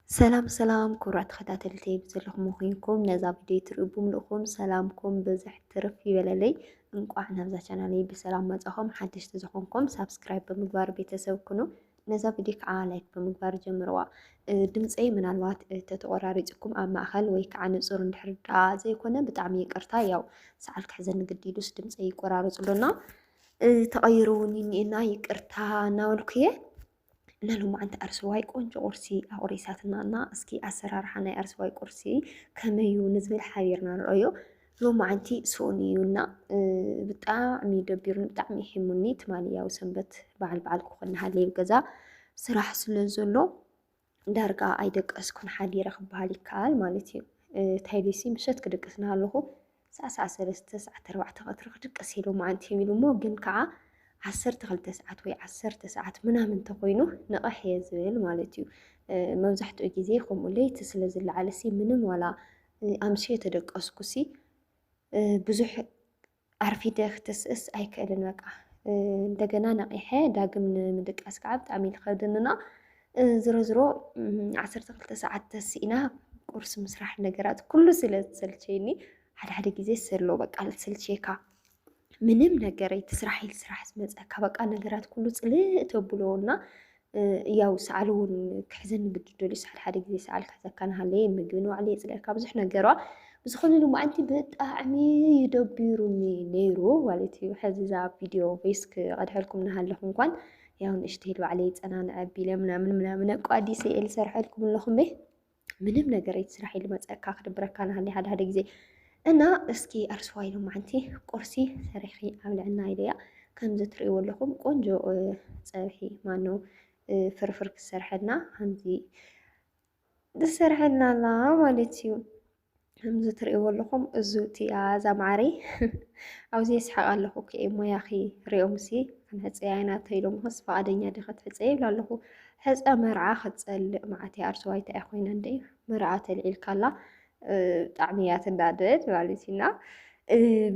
سلام سلام كرات خداتلتي بزلكم وخينكم نزا فيديو ترقبوم لكم سلامكم بزح ترفي بلالي انقوع نبزا شانالي بسلام مزاهم حدش تزخونكم سابسكرايب بمقبار بيتسوكنو نزا فيديو كعالايك بمقبار جمروا دمسي من الوات تتغراريزكم أما أخل ويك عن صور نحردا زي كنا بتعمي كرتا يو سعالك حزن قديدوس دمسي قرارز لنا تغيروني إنا يكرتا ناولكيه نالهم عند أرسواي قنج قرسي أوريساتنا اسكي أسرار حنا أرسواي قرسي كما ينزل حبيرنا الرأيو لو عندي سونيونا بتاعمي دبيرن بتاعمي حموني تماليا وسنبت بعل كوخنا هالي وجزا صراحة سلزلو دارجا أيدك أسكن حالي رخب هاليكال مالتي تايليسي مشت كدقسنا له ساعة سلسة ساعة تروع تغطرق دقسيلو ما عندي ميلو مو جنكعة 12 ساعات ወይ 10 ሰዓት ምናምን ተኮይኑ ንቕሕ እየ ዝብል ማለት እዩ መብዛሕትኡ ግዜ ከምኡ ለይቲ ስለ ዝለዓለሲ ምንም ዋላ ኣምሽዮ ተደቀስኩሲ ብዙሕ ኣርፊደ ክትስእስ ኣይክእልን በቃ እንደገና ነቂሐ ዳግም ንምድቃስ ከዓ ብጣዕሚ ይከብደንና ዝሮ 12 ሰዓት ተሲእና ቁርስ ምስራሕ ነገራት ኩሉ ስለ ዝሰልቸይኒ ሓደ ግዜ ሰሎ በቃ ልትሰልቸካ ምንም ነገር ይትስራሕ ይስራሕ ዝመፀካ በቃ ነገራት ኩሉ ጽልእ ተብሎና ያው ሰዓሉን ክሕዘን ግድደሉ ሓደ ግዜ ሰዓል ከዘካና ሃለየ ምግቢ ንባዕለ የፅለካ ብዙሕ ነገሯ ብዝኾነ ማዓንቲ ብጣዕሚ ይደቢሩኒ ነይሩ ማለት እዩ ሕዚ ዛ ቪድዮ ቮይስ ክቐድሐልኩም ንሃለኹ እንኳን ያው ንእሽተይ ባዕለ ይፀናንዐ ኣቢለ ምናምን ኣቋዲሰ እየ ዝሰርሐልኩም ኣለኹም ምንም ነገር ይትስራሕ ይልመፀካ ክድብረካ ንሃለየ ሓደ ግዜ እና እስኪ ኣርስዋይ ማዓንቲ ቁርሲ ሰሪሒ ኣብልዕና ኢለያ ከምዚ ትርእይዎ ኣለኹም ቆንጆ ፀብሒ ማነው ፍርፍር ክሰርሐልና ከምዚ ዝሰርሐልና ኣላ ማለት እዩ ከምዚ ትርእይዎ ኣለኹም እዚ እቲኣ እዛ ማዕረ ኣብዚ ይስሓቅ ኣለኹ ሞያኺ ሪኦምሲ ክንሕፀያ ኢና ተኢሎም ስ ፈቃደኛ ዲኸ ትሕፀየ ይብላ ኣለኹ ሕፀ መርዓ ክትፀልእ ማዓተይ ኣርስዋይታ እያ ኮይና እንደ መርዓ ተልዒልካላ ብጣዕሚ እያ ትናደድ ማለት ኢና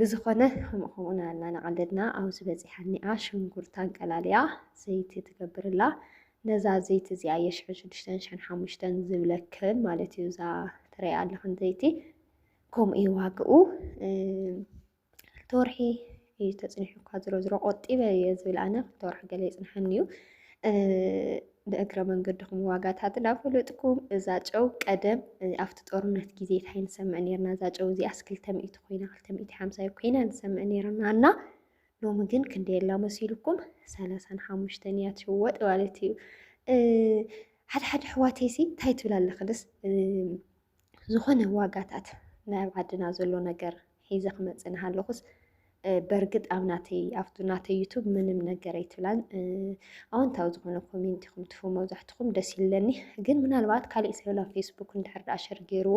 ብዝኾነ ከምኡና ኣላ ናቐለድና ኣብዚ በፂሓኒኣ ሽንጉርታን ቀላልያ ዘይቲ ትገብርላ ነዛ ዘይቲ እዚኣ የ6,500 ዝብለክን ማለት እዩ እዛ ትሪኣ ኣለኽን ዘይቲ ከምኡ እዩ ዋግኡ ተወርሒ እዩ ተፅኒሑ እኳ ዝሮ ቆጢበ እየ ዝብል ኣነ ተወርሒ ገለ ይፅንሐኒ እዩ ንእግረ መንገድኩም ዋጋታት እናፈለጥኩም እዛ ጨው ቀደም ኣብቲ ጦርነት ግዜ እንታይ ንሰምዕ ነርና እዛ ጨው እዚኣ 200 ኮይና 250 ኮይና ንሰምዕ ነርና እና ሎሚ ግን ክንደየላ መሲልኩም 35 እያ ትሽወጥ ማለት እዩ ሓደ ሕዋተይሲ እንታይ ትብል ኣለኽንስ ዝኾነ ዋጋታት ናብ ዓድና ዘሎ ነገር ሒዘ ክመፅእ ንሃለኹስ በርግጥ ኣብቱ ናተይ ዩቱብ ምንም ነገር ኣይትብላን ኣዎንታዊ ዝኾነ ኮሜንት ኢኹም ትፍቡ መብዛሕትኩም ደስ ይብለኒ ግን ምናልባት ካልእ ሰብ ኣብ ፌስቡክ እንድሕር ዳኣ ሸር ገይርዎ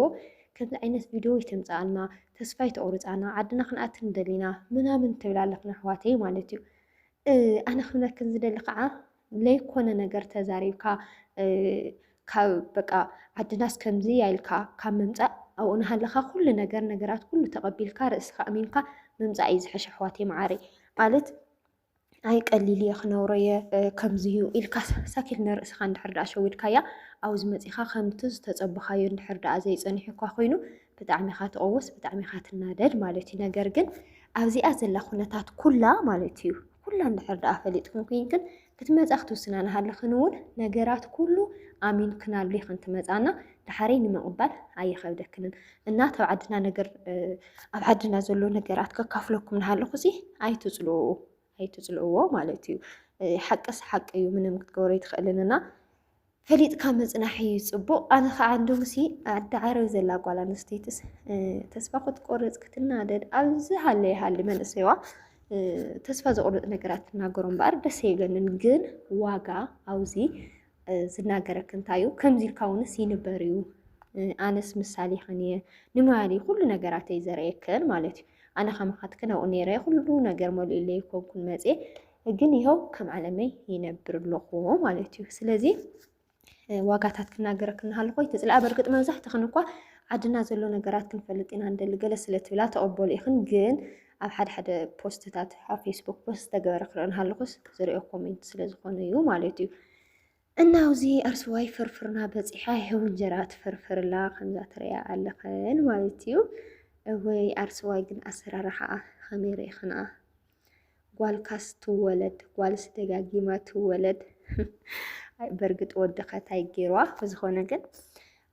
ከምዚ ዓይነት ቪድዮ ይተምፅኣልና ተስፋ ይተቑርፃና ዓድና ክንኣት ንደሊና ምናምን ትብል ኣለኽና ኣሕዋተይ ማለት እዩ ኣነ ክብለክን ዝደሊ ከዓ ለይኮነ ነገር ተዛሪብካ ካብ በቃ ዓድናስ ከምዚ ያኢልካ ካብ ምምፃእ ኣብኡ ንሃለኻ ኩሉ ነገራት ኩሉ ተቐቢልካ ርእስካ ኣሚንካ ምምፃእ እዩ ዝሕሽ ኣሕዋተይ ማዕረ ማለት ኣይ ቀሊል እየ ክነብሮ እየ ከምዚ እዩ ኢልካ ሳኪል ንርእስኻ እንድሕር ዳኣ ሸዊድካያ ኣብኡ መፂኻ ከምቲ ዝተፀበኻዮ እንድሕር ዳኣ ዘይፀኒሑ እኳ ኮይኑ ብጣዕሚ ኢኻ ትቐወስ ብጣዕሚ ኢኻ ትናደድ ማለት እዩ ነገር ግን ኣብዚኣ ዘላ ኩነታት ኩላ ማለት እዩ ኩላ እንድሕር ዳኣ ፈሊጥኩም ኮይንክን ክትመፃ ክትውስና ንሃለኽን እውን ነገራት ኩሉ ኣሚን ክናሉ ክንትመፃና ድሓረይ ንምቕባል ኣይኸብደክንን እና ኣብ ዓድና ነገር ኣብ ዓድና ዘሎ ነገራት ከካፍለኩም ንሃለኹ ሲ ኣይትፅልእዎ ማለት እዩ ሓቅስ ሓቂ እዩ ምንም ክትገብሮ ይትኽእልንና ፈሊጥካ መፅናሕ እዩ ፅቡቕ ኣነ ከዓ እንዶምሲ ዓዲ ዓረብ ዘላ ጓል ኣንስተይትስ ተስፋ ክትቆርፅ ክትናደድ ኣብዚ ሃሊ መንእሰይዋ ተስፋ ዘቑርፅ ነገራት ትናገሮ እምበኣር ደስ ይብለንን ግን ዋጋ ኣብዚ ዝናገረክ እንታይ እዩ ከምዚ ኢልካ እውንስ ይንበር እዩ ኣነስ ምሳሌ ኸንየ ንማሊ ኩሉ ነገራተይ ዘርእየክን ማለት እዩ ኣነ ከመኻትክን ኣብኡ ነይረ ኩሉ ነገር መልኡ ኢለ ይኮንኩን መፅየ ግን ይኸው ከም ዓለመይ ይነብር ኣለኹ ማለት እዩ ስለዚ ዋጋታት ክናገረክ ንሃለኹ ይትፅልኣ በርግጥ መብዛሕትኽን እኳ ዓድና ዘሎ ነገራት ክንፈልጥ ኢና እንደሊ ገለ ስለትብላ ተቐበሉ ኢኽን ግን ኣብ ሓደ ፖስትታት ኣብ ፌስቡክ ፖስት ተገበረ ክርኢ ንሃለኹስ ዝሪኦ ኮሜንት ስለዝኾነ እዩ ማለት እዩ እና እዚ ኣርስዋይ ፍርፍርና በፂሓ ይሄው እንጀራ ትፍርፍርላ ከምዛ ትሪኣ ኣለኸን ማለት እዩ። ወይ ኣርስዋይ ግን ኣሰራርሓ ከመይ ርኢኽና? ጓልካስ ትወለድ ጓልስ ደጋጊማ ትወለድ። በርግጥ ወድኸታይ ገይርዋ ብዝኾነ ግን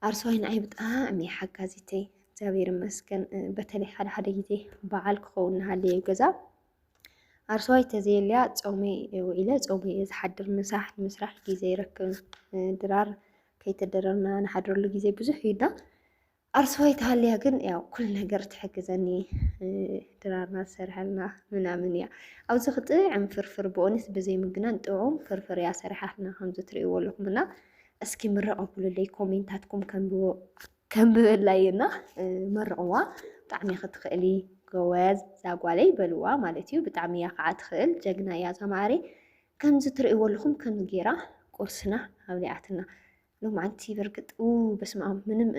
ኣርስዋይ ንዓይ ብጣዕሚ ሓጋዚተይ እግዚአብሔር ይመስገን። በተለይ ሓደ ሓደ ግዜ በዓል ክኸውን እናሃለየ ገዛ ኣርስዋይ ተዘየልያ ፆሚ ውዒለ ፆሚ እየ ዝሓድር ንምስራሕ ግዜ ይረክብ ድራር ከይተደረርና ንሓድረሉ ግዜ ብዙሕ ኢልና ኣርስዋይ ተሃልያ ግን ያው ኩል ነገር ትሕግዘኒ ድራርና ዝሰርሐልና ምናምን እያ። ኣብዚ ክጥዕም ፍርፍር ብኦንስ ብዘይ ምግናን ጥዑም ፍርፍር እያ ሰሪሓትና ከምዚ ትሪእዎ ኣለኹም እና እስኪ ምረቐብሉለይ ኮሜንታትኩም ከምብበላይና መርቕዋ ብጣዕሚ ክትኽእሊ ጎበዝ ዛጓለይ በልዋ ማለት እዩ። ብጣዕሚ እያ ከዓ ትኽእል ጀግና እያ ዘማዕሪ ከምዚ ትሪእዎ ኣለኹም ከምዚ ጌራ ቁርስና ኣብሊዓትና ሎማዓንቲ በርግጥ በስመ ኣብ ምንም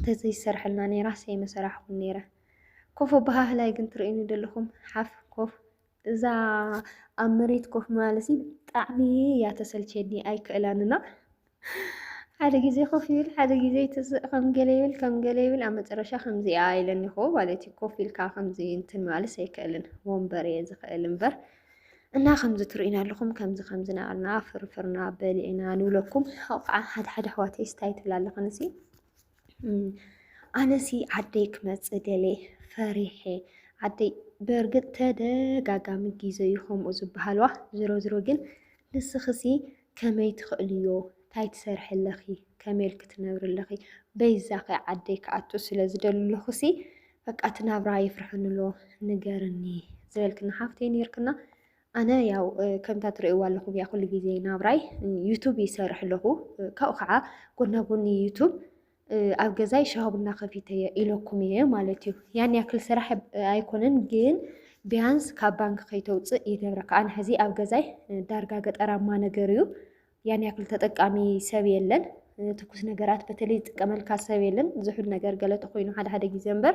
ተዘይሰርሐልና ነይራ ሰይመሰራሕኩን ነይረ ኮፍ ኣበሃህላይ ግን ትርእዩኒ ዘለኹም ሓፍ ኮፍ እዛ ኣብ መሬት ኮፍ ማለት ብጣዕሚ እያ ተሰልቸኒ ኣይክእላንና ሓደ ግዜ ኮፍ ይብል ሓደ ግዜ ትስቕ ከም ገለ ይብል ኣብ መጨረሻ ከምዚኣ ኢለኒ ኾ ማለት እዩ ኮፍ ኢልካ ከምዚ እንትን ማለት ኣይክእልን ወንበር እየ ዝኽእል እምበር እና ከምዚ ትርእዩና ኣለኹም ከምዚ ናበልና ፍርፍርና በሊዕና ንብለኩም ከዓ ሓደ ሓደ ኣሕዋተይ ስታይ ትብላ ኣለኸንሲ ኣነሲ ዓደይ ክመፅእ ደለየ ፈሪሐ ዓደይ በርግጥ ተደጋጋሚ ግዜ ከምኡ ዝበሃልዋ ዝሮ ግን ንስኽሲ ከመይ ትኽእልዮ እንታይ ትሰርሕ ኣለኺ ከመይ ኢልክ ትነብር ኣለኺ በይዛኸ ዓደይ ክኣቱ ስለ ዝደለኹሲ በቃ ትናብራ ይፍርሕንሎ ንገርኒ ዝበልክና ሓፍተይ ነርክና ኣነ ያው ከምታ ትርእይዋ ኣለኹም ያ ኩሉ ግዜ ናብራይ ዩቱብ ይሰርሕ ኣለኹ ካብኡ ከዓ ጎና ጎኒ ዩቱብ ኣብ ገዛይ ሻሂ ቡና ከፊተየ ኢለኩም እየ ማለት እዩ። ያን ያክል ስራሕ ኣይኮነን ግን ቢያንስ ካብ ባንክ ከይተውፅእ ይገብረካ። ኣነ ሕዚ ኣብ ገዛይ ዳርጋ ገጠራማ ነገር እዩ ያን ያክል ተጠቃሚ ሰብ የለን ትኩስ ነገራት በተለይ ዝጥቀመልካ ሰብ የለን ዝሑል ነገር ገለጥ ኮይኑ ሓደ ሓደ ግዜ እምበር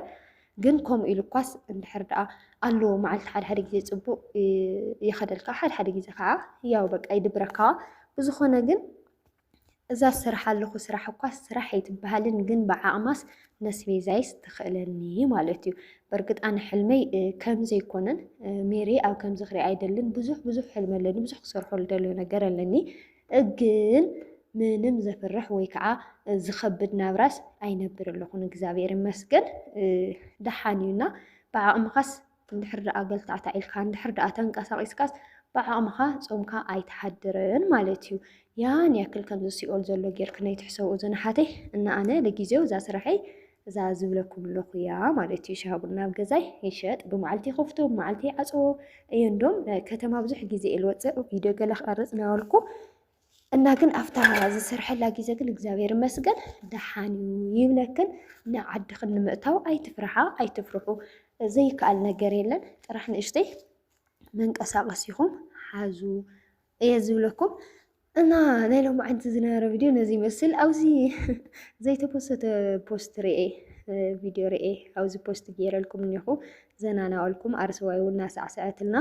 ግን ከምኡ ኢሉ እኳስ እንድሕር ደኣ ኣለዎ መዓልቲ ሓደ ሓደ ግዜ ፅቡቅ ይኸደልካ ሓደ ሓደ ግዜ ከዓ ያው በቃ ይድብረካ ብዝኾነ ግን እዛ ስራሕ ኣለኹ ስራሕ እኳስ ስራሕ ኣይትበሃልን ግን ብዓቕማስ ነስቤዛይስ ትኽእለኒ ማለት እዩ። በርግጥ ኣነ ሕልመይ ከምዚ ኣይኮነን ሜሪ ኣብ ከምዚ ክሪኣ ኣይደልን ብዙሕ ሕልሚ ኣለኒ ብዙሕ ክሰርሖ ልደልዮ ነገር ኣለኒ ግን ምንም ዘፍርሕ ወይ ከዓ ዝኸብድ ናብራስ ኣይነብር ኣለኹን እግዚኣብሔር ይመስገን ደሓን እዩና ብዓቕምኻስ እንድሕር ደኣ ገልታዕታ ኢልካ እንድሕር ደኣ ተንቀሳቒስካስ ብዓቕምኻ ፆምካ ኣይተሓድርን ማለት እዩ። ያን ያክል ከምዚ ሲኦል ዘሎ ጌርክ ናይ ትሕሰብኡ ዘናሓተይ እና ኣነ ለጊዜው እዛ ስራሐይ እዛ ዝብለኩም ኣለኹ እያ ማለት እዩ። ሻሂ ቡና ኣብ ገዛይ ይሸጥ ብመዓልቲ ከፍቶ ብመዓልቲ ዓፅዎ እየ እንዶም ከተማ ብዙሕ ግዜ ኢልወፅእ ቪድዮ ገለ ክቐርፅ ናበልኩ እና ግን ኣፍታ ዝሰርሐላ ግዜ ግን እግዚኣብሔር ይመስገን ደሓን ይብለክን ንዓድኽን ንምእታው ኣይትፍርሓ ኣይትፍርሑ ዘይከኣል ነገር የለን ጥራሕ ንእሽተይ መንቀሳቐስ ኢኹም ሓዙ እየ ዝብለኩም እና ናይ ሎማዓንቲ ዝነበረ ቪድዮ ነዚ ይመስል ኣብዚ ዘይተፖስተ ፖስት ርኤ ቪድዮ ርኤ ኣብዚ ፖስት ገይረልኩም እኒኹ ዘና ናበልኩም ኣርስዋይ እውን እናሳዕስዐትልና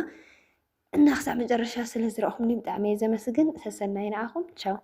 እና ክሳብ መጨረሻ ስለ ዝረአኹምኒ ብጣዕሚ እየ ዘመስግን ሰሰናይ ንዓኹም ቻው